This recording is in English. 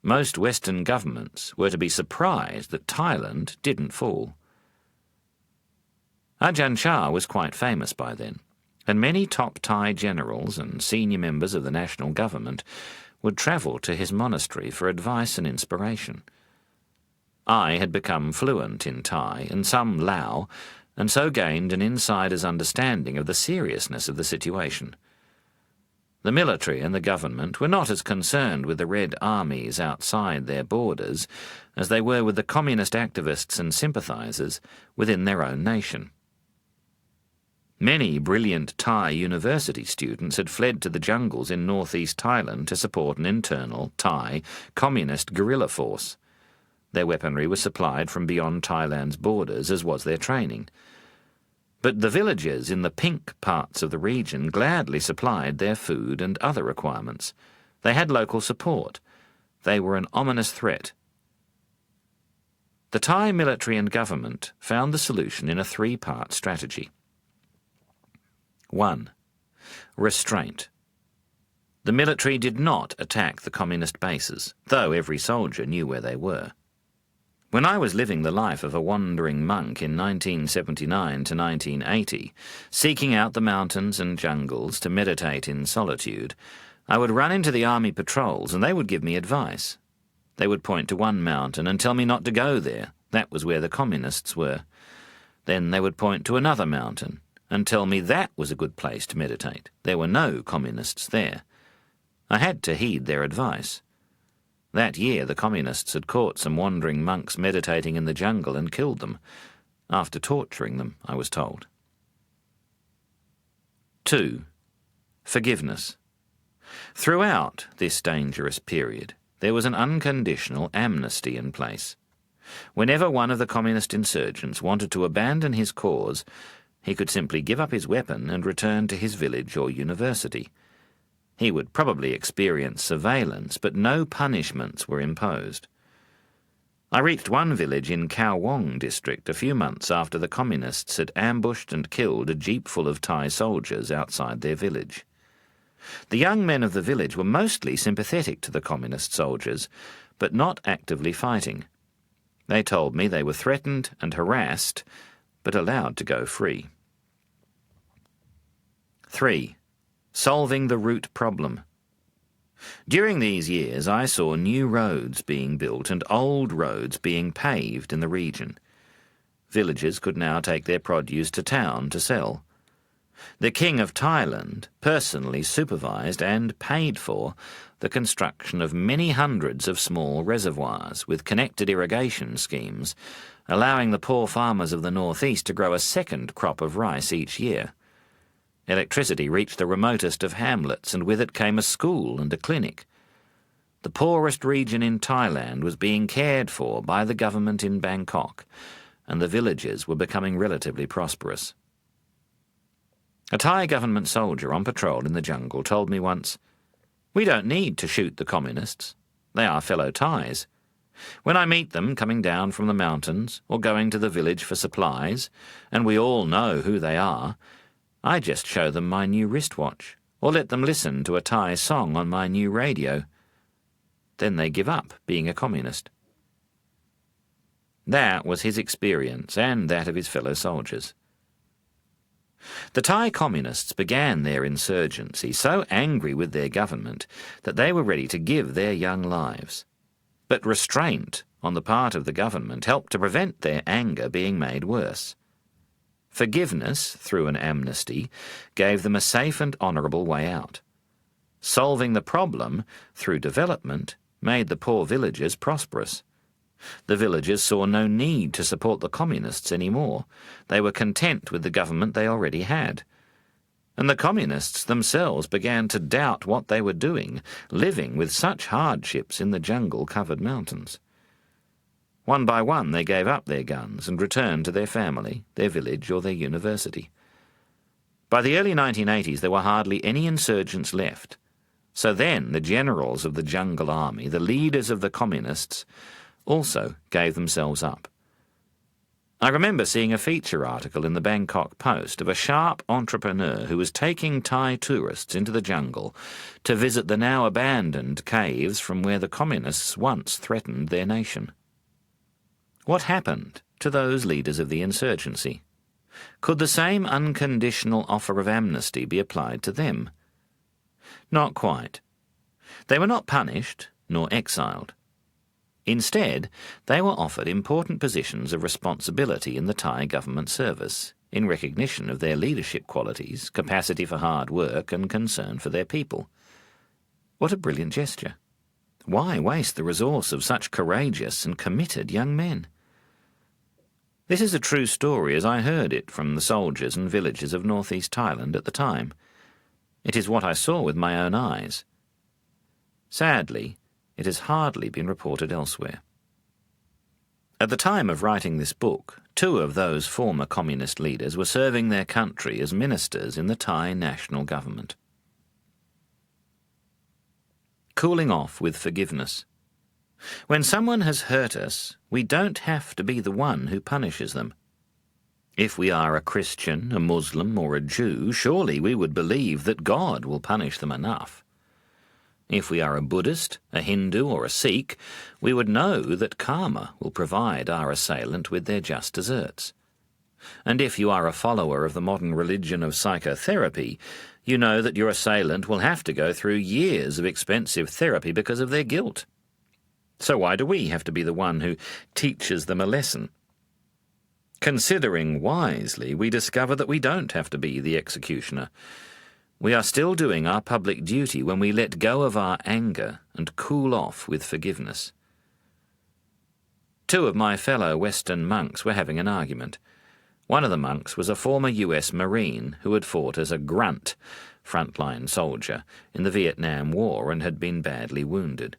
Most Western governments were to be surprised that Thailand didn't fall. Ajahn Chah was quite famous by then, and many top Thai generals and senior members of the national government would travel to his monastery for advice and inspiration. I had become fluent in Thai and some Lao, and so gained an insider's understanding of the seriousness of the situation. The military and the government were not as concerned with the Red Armies outside their borders as they were with the communist activists and sympathisers within their own nation. Many brilliant Thai university students had fled to the jungles in northeast Thailand to support an internal Thai communist guerrilla force. Their weaponry was supplied from beyond Thailand's borders, as was their training. But the villagers in the pink parts of the region gladly supplied their food and other requirements. They had local support. They were an ominous threat. The Thai military and government found the solution in a three-part strategy. 1. Restraint. The military did not attack the communist bases, though every soldier knew where they were. When I was living the life of a wandering monk in 1979 to 1980, seeking out the mountains and jungles to meditate in solitude, I would run into the army patrols and they would give me advice. They would point to one mountain and tell me not to go there. That was where the communists were. Then they would point to another mountain and tell me that was a good place to meditate. There were no communists there. I had to heed their advice. That year the communists had caught some wandering monks meditating in the jungle and killed them, after torturing them, I was told. 2. Forgiveness. Throughout this dangerous period, there was an unconditional amnesty in place. Whenever one of the communist insurgents wanted to abandon his cause, he could simply give up his weapon and return to his village or university. He would probably experience surveillance, but no punishments were imposed. I reached one village in Khao Wong district a few months after the communists had ambushed and killed a jeep full of Thai soldiers outside their village. The young men of the village were mostly sympathetic to the communist soldiers, but not actively fighting. They told me they were threatened and harassed, but allowed to go free. 3. Solving the root problem. During these years I saw new roads being built and old roads being paved in the region. Villagers could now take their produce to town to sell. The King of Thailand personally supervised and paid for the construction of many hundreds of small reservoirs with connected irrigation schemes, allowing the poor farmers of the northeast to grow a second crop of rice each year. Electricity reached the remotest of hamlets, and with it came a school and a clinic. The poorest region in Thailand was being cared for by the government in Bangkok, and the villagers were becoming relatively prosperous. A Thai government soldier on patrol in the jungle told me once, "We don't need to shoot the communists. They are fellow Thais. When I meet them coming down from the mountains or going to the village for supplies, and we all know who they are, I just show them my new wristwatch, or let them listen to a Thai song on my new radio. Then they give up being a communist." That was his experience and that of his fellow soldiers. The Thai communists began their insurgency so angry with their government that they were ready to give their young lives. But restraint on the part of the government helped to prevent their anger being made worse. Forgiveness, through an amnesty, gave them a safe and honourable way out. Solving the problem, through development, made the poor villagers prosperous. The villagers saw no need to support the communists anymore. They were content with the government they already had. And the communists themselves began to doubt what they were doing, living with such hardships in the jungle-covered mountains. One by one they gave up their guns and returned to their family, their village or their university. By the early 1980s there were hardly any insurgents left. So then the generals of the jungle army, the leaders of the communists, also gave themselves up. I remember seeing a feature article in the Bangkok Post of a sharp entrepreneur who was taking Thai tourists into the jungle to visit the now abandoned caves from where the communists once threatened their nation. What happened to those leaders of the insurgency? Could the same unconditional offer of amnesty be applied to them? Not quite. They were not punished nor exiled. Instead, they were offered important positions of responsibility in the Thai government service, in recognition of their leadership qualities, capacity for hard work, and concern for their people. What a brilliant gesture! Why waste the resource of such courageous and committed young men? This is a true story as I heard it from the soldiers and villagers of northeast Thailand at the time. It is what I saw with my own eyes. Sadly, it has hardly been reported elsewhere. At the time of writing this book, 2 of those former communist leaders were serving their country as ministers in the Thai national government. Cooling off with forgiveness. When someone has hurt us, we don't have to be the one who punishes them. If we are a Christian, a Muslim, or a Jew, surely we would believe that God will punish them enough. If we are a Buddhist, a Hindu, or a Sikh, we would know that karma will provide our assailant with their just deserts. And if you are a follower of the modern religion of psychotherapy, you know that your assailant will have to go through years of expensive therapy because of their guilt. So why do we have to be the one who teaches them a lesson? Considering wisely, we discover that we don't have to be the executioner. We are still doing our public duty when we let go of our anger and cool off with forgiveness. 2 of my fellow Western monks were having an argument. One of the monks was a former US Marine who had fought as a grunt, frontline soldier, in the Vietnam War and had been badly wounded.